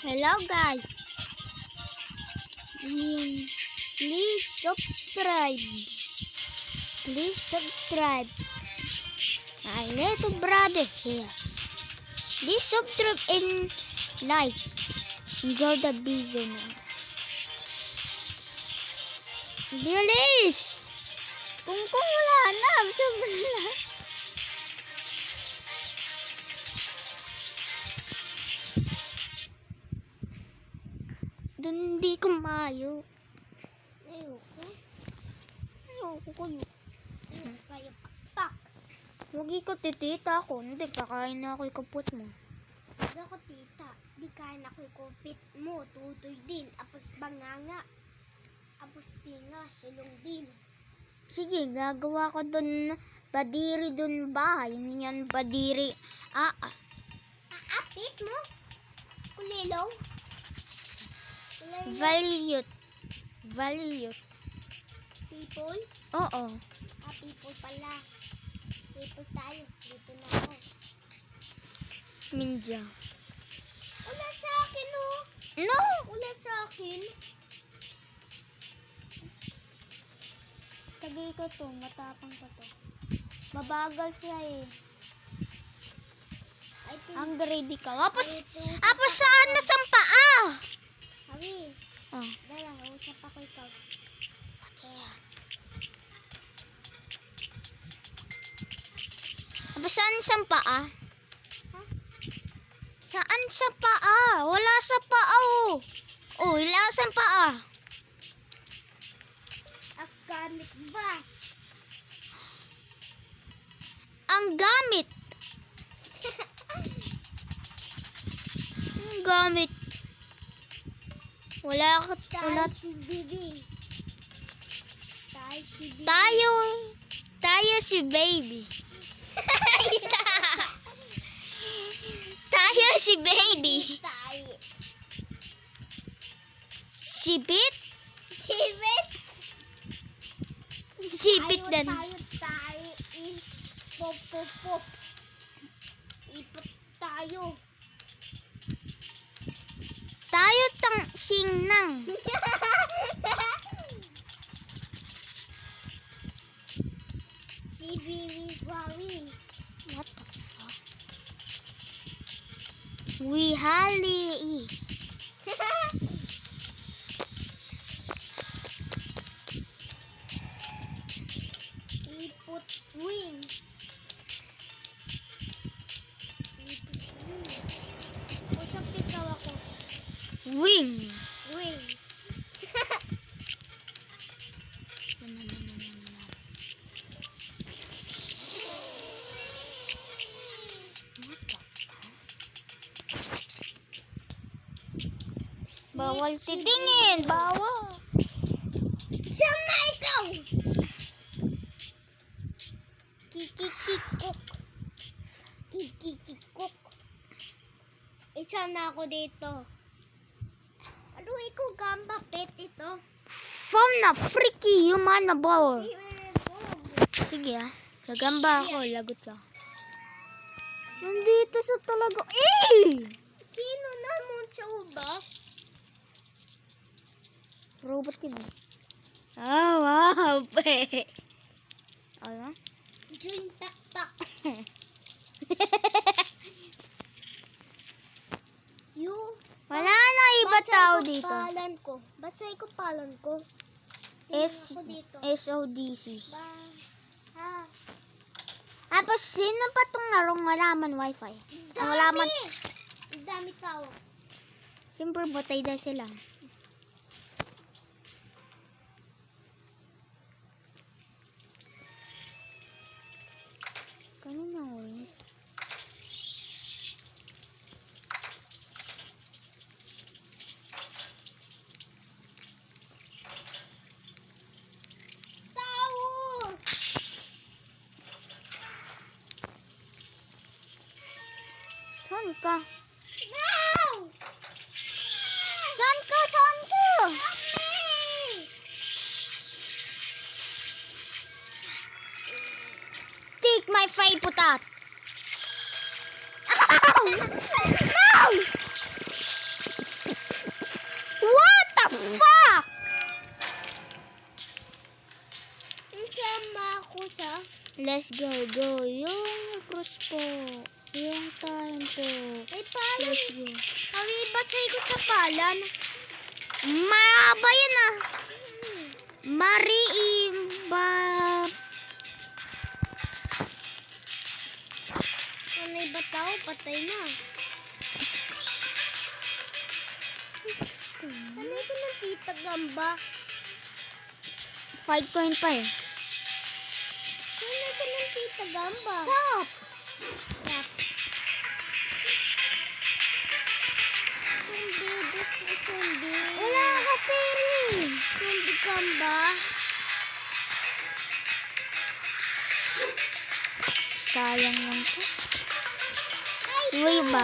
Hello guys. Please subscribe. My little brother here. Please subscribe and like. Go the video now. Bilis! Kung wala na, sobrang lang. Doon hindi ko mayo. Ayoko kayo. Kayo pakpak. Huwag ko titita ako. Hindi, kakain na ako yung kaput mo. Huwag ako tita. Di kain ako yung kupit mo. Tutoy din. Apos banganga. Apos tinga. Hilong din. Sige, gagawa ko doon. Badiri doon bahay. Hindi yan badiri. Aapit mo? Kulilaw? Valiyot. People? Oo. People pala. People tayo. Dito na ako. Minja. Wala sa akin, oh. No! Wala sa akin. Sabi ko to, matapang ko to. Mabagal siya eh. I think, Ang ready ka. Apos saan na sang paa? Hawi. Oh. Dala, usap ako ikaw. Apos saan sang paa? Ha? Saan sa paa? Wala sa paa oh. Oh, wala sa paa. Academic bus. Ang gamit. Ang gamit. Wala. Tayo si Bibi. Tayo si baby. Tayo si baby. Tayo. Sipit? Sibit. Sipit din. Tayo is pop. Ipot tayo. Tayo tang singnang. Si Bibi Wawi. What the fuck? We hali. Ipot wing. Usap ikaw ako. Wing. Wing. Bawal titingin. Bawal. Saan na ikaw? Kikikikok. Kikikikok. Isa na ako dito. Ano ikaw gamba pet ito? From na freaky human na bawal. Sige. Sige gagamba ako. Lagot lang. Nandito sa talaga. Eh! Sino naman sa ubas? Robot yun. Oh, wow. Ano? Join tak-tak. You? Wala na iba tao dito. Batsay ko palan ko. SODC. Ha? Tapos, sino pa itong narong malaman wifi? Ang malaman, Ang dami tao. siyempre batay na sila. Kanina orange. Tao! Saan ka? No! Saan ka? Saan ka? Take my file putat. Ow! No! Let's go, go. Yung cross po. Yung time po. Ay, palan. Let's go. Kami ba't sa ikot sa palan? Maraba yan ah. Mariimba. Sanay ba tao? Patay na. Sanay ko ng tita Gamba. 5 coin pa eh. Sanay ko ng tita Gamba. Stop. Stop. Sumbi. Wala ka, Perry. Sumbi Gamba. Sayang lang po. Uy ba?